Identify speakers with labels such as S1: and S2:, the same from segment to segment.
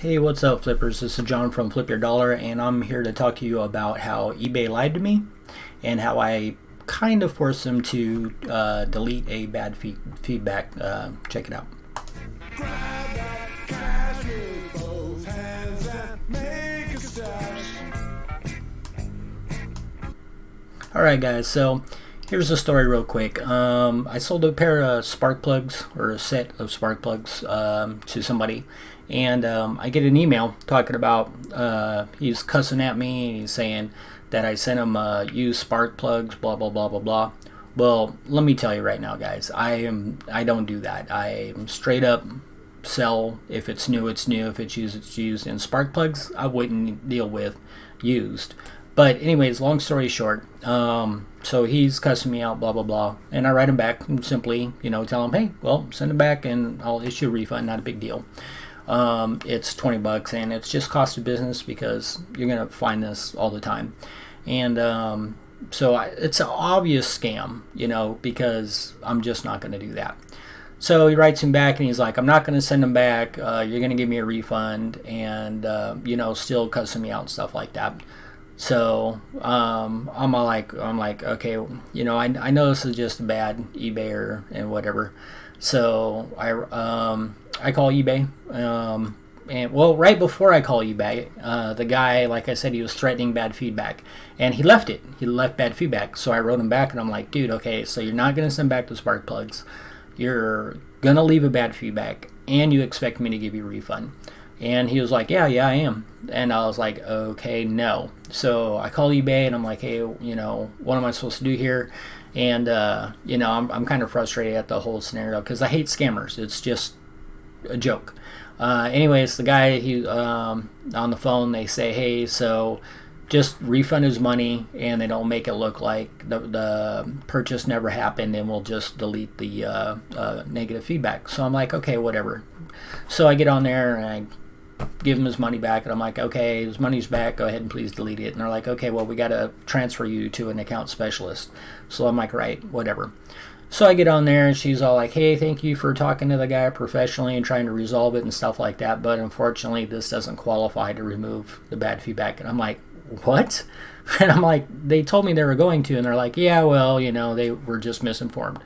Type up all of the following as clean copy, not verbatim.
S1: Hey, what's up, flippers? This is John from Flip Your Dollar, and I'm here to talk to you about how eBay lied to me and how I kind of forced them to delete a bad feedback. Check it out. Grab that cash with both hands and make a stash. Alright, guys, so here's the story real quick. I sold a pair of spark plugs, or a set of spark plugs, to somebody, and I get an email talking about he's cussing at me and he's saying that I sent him used spark plugs, blah blah blah blah blah. Well, let me tell you right now, guys, I don't do that. I am straight up sell. If it's new, it's new. If it's used. And spark plugs, I wouldn't deal with used. But anyways, long story short, so he's cussing me out, blah, blah, blah. And I write him back and simply, tell him, hey, well, send him back and I'll issue a refund. Not a big deal. It's $20 and it's just cost of business because you're going to find this all the time. And so it's an obvious scam, because I'm just not going to do that. So he writes him back and he's like, I'm not going to send him back. You're going to give me a refund and, still cussing me out and stuff like that. So I'm like, okay, I know this is just a bad eBayer and whatever. So I call eBay, and well, right before I call eBay, the guy, like I said, he was threatening bad feedback, and he left it. He left bad feedback. So I wrote him back, and I'm like, dude, okay, so you're not gonna send back the spark plugs, you're gonna leave a bad feedback, and you expect me to give you a refund. And he was like, yeah, I am. And I was like, okay, no. So I call eBay and I'm like, hey, what am I supposed to do here? And, I'm kind of frustrated at the whole scenario because I hate scammers. It's just a joke. Anyways, the guy, on the phone, they say, hey, so just refund his money and they don't make it look like the purchase never happened and we'll just delete the negative feedback. So I'm like, okay, whatever. So I get on there and I give him his money back and I'm like, okay, his money's back, go ahead and please delete it. And they're like, okay, well, we got to transfer you to an account specialist. So I'm like, right, whatever. So I get on there and she's all like, hey, thank you for talking to the guy professionally and trying to resolve it and stuff like that, but unfortunately this doesn't qualify to remove the bad feedback. And I'm like, what? And I'm like, they told me they were going to, and they're like, yeah, well, they were just misinformed.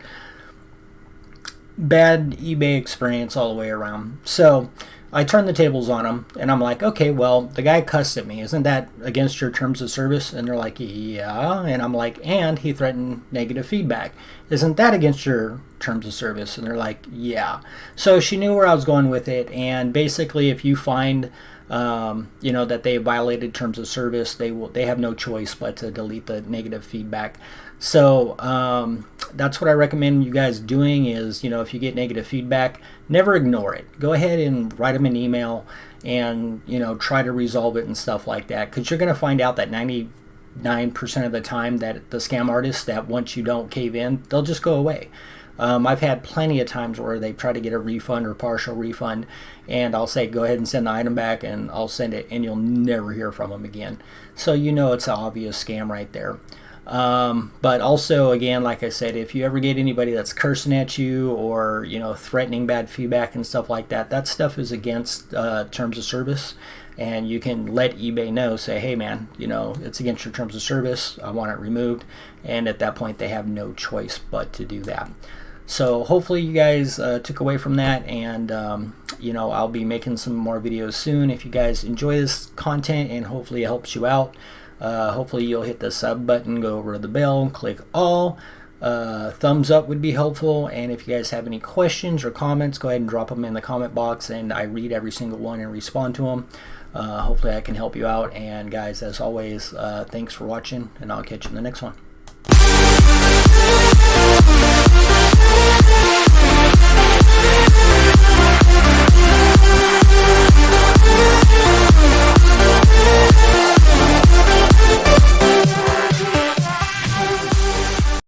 S1: Bad eBay experience all the way around. So I turn the tables on them and I'm like, okay, well, the guy cussed at me. Isn't that against your terms of service? And they're like, yeah. And I'm like, and he threatened negative feedback. Isn't that against your terms of service? And they're like, yeah. So she knew where I was going with it. And basically, if you find, that they violated terms of service, they have no choice but to delete the negative feedback. So that's what I recommend you guys doing is, if you get negative feedback, never ignore it. Go ahead and write them an email and, try to resolve it and stuff like that. Because you're going to find out that 99% of the time that the scam artists, that once you don't cave in, they'll just go away. I've had plenty of times where they try to get a refund or partial refund, and I'll say, go ahead and send the item back, and I'll send it, and you'll never hear from them again. So it's an obvious scam right there. But also, again, like I said, if you ever get anybody that's cursing at you or, threatening bad feedback and stuff like that, that stuff is against terms of service. And you can let eBay know, say, hey, man, it's against your terms of service. I want it removed. And at that point, they have no choice but to do that. So hopefully you guys took away from that, and I'll be making some more videos soon. If you guys enjoy this content and hopefully it helps you out, hopefully you'll hit the sub button, go over to the bell, click all. Thumbs up would be helpful, and if you guys have any questions or comments, go ahead and drop them in the comment box, and I read every single one and respond to them. Hopefully I can help you out, and guys, as always, thanks for watching, and I'll catch you in the next one.